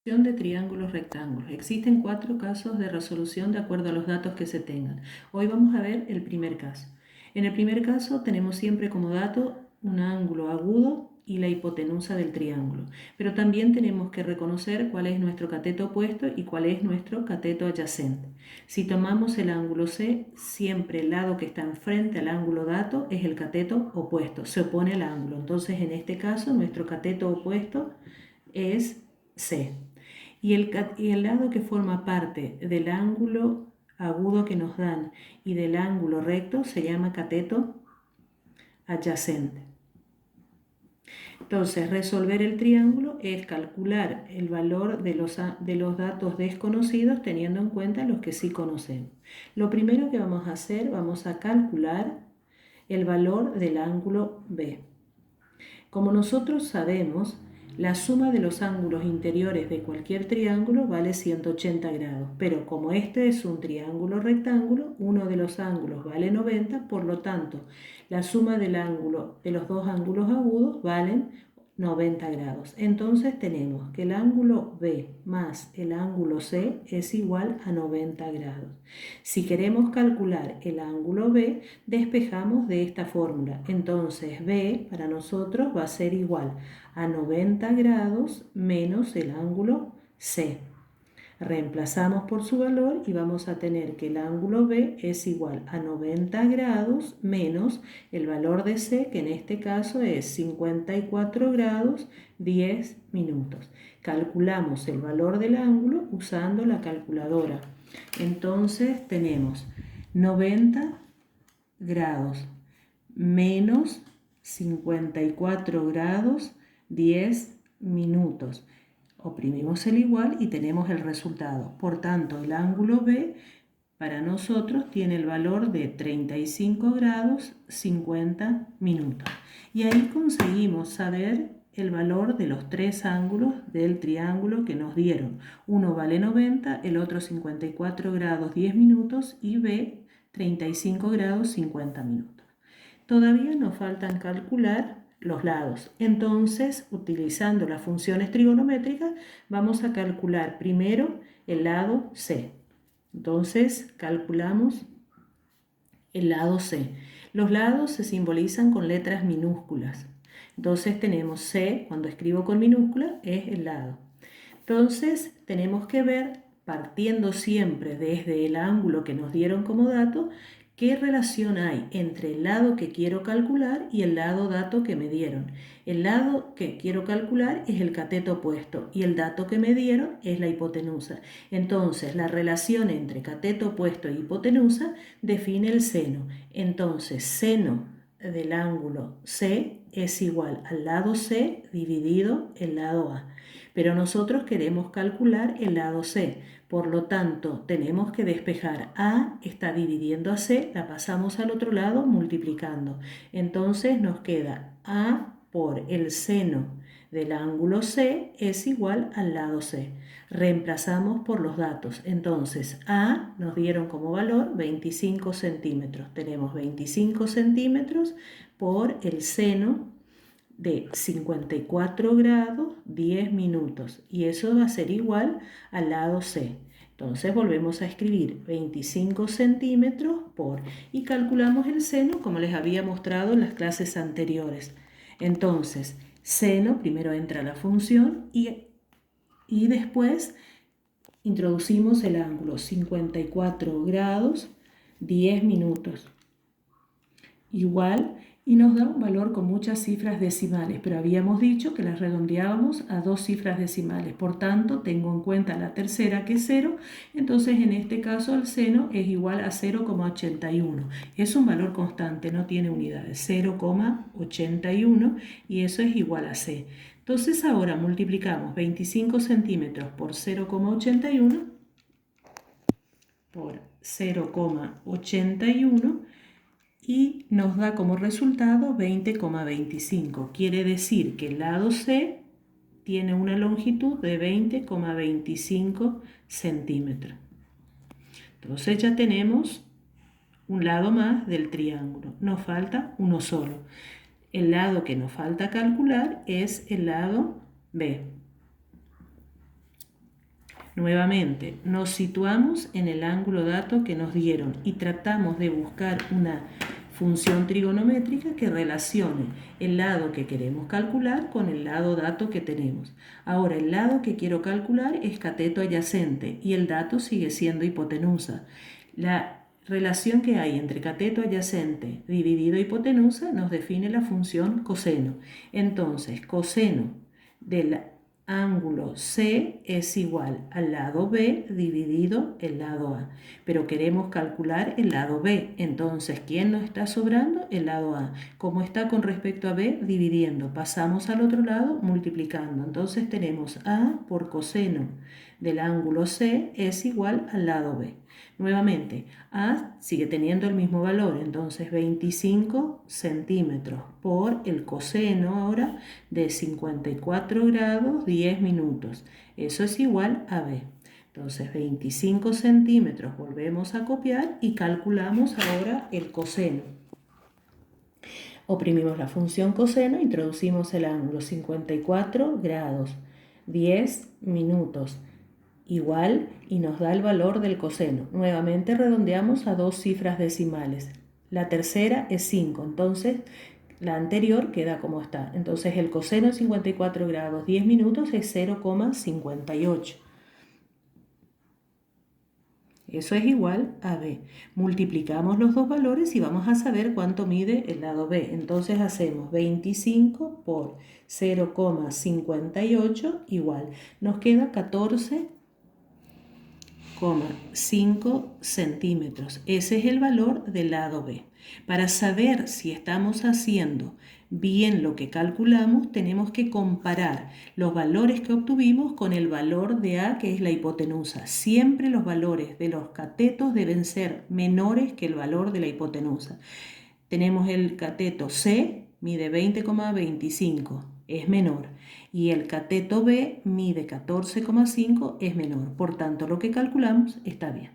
De triángulos rectángulos. Existen 4 casos de resolución de acuerdo a los datos que se tengan. Hoy vamos a ver el primer caso. En el primer caso tenemos siempre como dato un ángulo agudo y la hipotenusa del triángulo. Pero también tenemos que reconocer cuál es nuestro cateto opuesto y cuál es nuestro cateto adyacente. Si tomamos el ángulo C, siempre el lado que está enfrente al ángulo dato es el cateto opuesto, se opone al ángulo. Entonces en este caso nuestro cateto opuesto es C. Y el lado que forma parte del ángulo agudo que nos dan y del ángulo recto se llama cateto adyacente. Entonces, resolver el triángulo es calcular el valor de los datos desconocidos teniendo en cuenta los que sí conocemos. Lo primero que vamos a hacer, vamos a calcular el valor del ángulo B. Como nosotros sabemos, la suma de los ángulos interiores de cualquier triángulo vale 180 grados, pero como este es un triángulo rectángulo, uno de los ángulos vale 90, por lo tanto, la suma del ángulo de los dos ángulos agudos valen 90 grados. Entonces tenemos que el ángulo B más el ángulo C es igual a 90 grados. Si queremos calcular el ángulo B, despejamos de esta fórmula. Entonces B para nosotros va a ser igual a 90 grados menos el ángulo C. Reemplazamos por su valor y vamos a tener que el ángulo B es igual a 90 grados menos el valor de C, que en este caso es 54 grados 10 minutos. Calculamos el valor del ángulo usando la calculadora. Entonces tenemos 90 grados menos 54 grados 10 minutos. Oprimimos el igual y tenemos el resultado. Por tanto, el ángulo B para nosotros tiene el valor de 35 grados 50 minutos. Y ahí conseguimos saber el valor de los 3 ángulos del triángulo que nos dieron. Uno vale 90, el otro 54 grados 10 minutos y B 35 grados 50 minutos. Todavía nos faltan calcular los lados. Entonces, utilizando las funciones trigonométricas, vamos a calcular primero el lado C. Entonces, calculamos el lado C. Los lados se simbolizan con letras minúsculas. Entonces tenemos C, cuando escribo con minúscula, es el lado. Entonces tenemos que ver, partiendo siempre desde el ángulo que nos dieron como dato, ¿qué relación hay entre el lado que quiero calcular y el lado dato que me dieron? El lado que quiero calcular es el cateto opuesto y el dato que me dieron es la hipotenusa. Entonces, la relación entre cateto opuesto e hipotenusa define el seno. Entonces, seno del ángulo C es igual al lado C dividido el lado A. Pero nosotros queremos calcular el lado C. Por lo tanto, tenemos que despejar. A está dividiendo a C, la pasamos al otro lado multiplicando. Entonces nos queda A por el seno del ángulo C es igual al lado C. Reemplazamos por los datos. Entonces, A nos dieron como valor 25 centímetros. Tenemos 25 centímetros por el seno de 54 grados 10 minutos y eso va a ser igual al lado C. Entonces volvemos a escribir 25 centímetros por y calculamos el seno como les había mostrado en las clases anteriores. Entonces seno, primero entra la función y después introducimos el ángulo 54 grados 10 minutos igual y nos da un valor con muchas cifras decimales, pero habíamos dicho que las redondeábamos a 2 cifras decimales, por tanto tengo en cuenta la tercera que es 0, entonces en este caso el seno es igual a 0,81, es un valor constante, no tiene unidades, 0,81 y eso es igual a C. Entonces ahora multiplicamos 25 centímetros por 0,81 por 0,81 y nos da como resultado 20,25. Quiere decir que el lado C tiene una longitud de 20,25 centímetros. Entonces ya tenemos un lado más del triángulo. Nos falta uno solo. El lado que nos falta calcular es el lado B. Nuevamente, nos situamos en el ángulo dato que nos dieron y tratamos de buscar una función trigonométrica que relacione el lado que queremos calcular con el lado dato que tenemos. Ahora, el lado que quiero calcular es cateto adyacente y el dato sigue siendo hipotenusa. La relación que hay entre cateto adyacente dividido hipotenusa nos define la función coseno. Entonces, coseno del ángulo C es igual al lado B dividido el lado A. Pero queremos calcular el lado B. Entonces, ¿quién nos está sobrando? El lado A. Como está con respecto a B, dividiendo. Pasamos al otro lado multiplicando. Entonces tenemos A por coseno del ángulo C es igual al lado B. Nuevamente, A sigue teniendo el mismo valor, entonces 25 centímetros por el coseno ahora de 54 grados 10 minutos. Eso es igual a B. Entonces 25 centímetros volvemos a copiar y calculamos ahora el coseno. Oprimimos la función coseno, introducimos el ángulo 54 grados 10 minutos igual y nos da el valor del coseno. Nuevamente redondeamos a 2 cifras decimales. La tercera es 5, entonces la anterior queda como está. Entonces el coseno de 54 grados 10 minutos es 0,58. Eso es igual a B. Multiplicamos los dos valores y vamos a saber cuánto mide el lado B. Entonces hacemos 25 por 0,58 igual. Nos queda 14,5 centímetros. Ese es el valor del lado B. Para saber si estamos haciendo bien lo que calculamos, tenemos que comparar los valores que obtuvimos con el valor de A, que es la hipotenusa. Siempre los valores de los catetos deben ser menores que el valor de la hipotenusa. Tenemos el cateto C, mide 20,25, es menor. Y el cateto B mide 14,5, es menor. Por tanto, lo que calculamos está bien.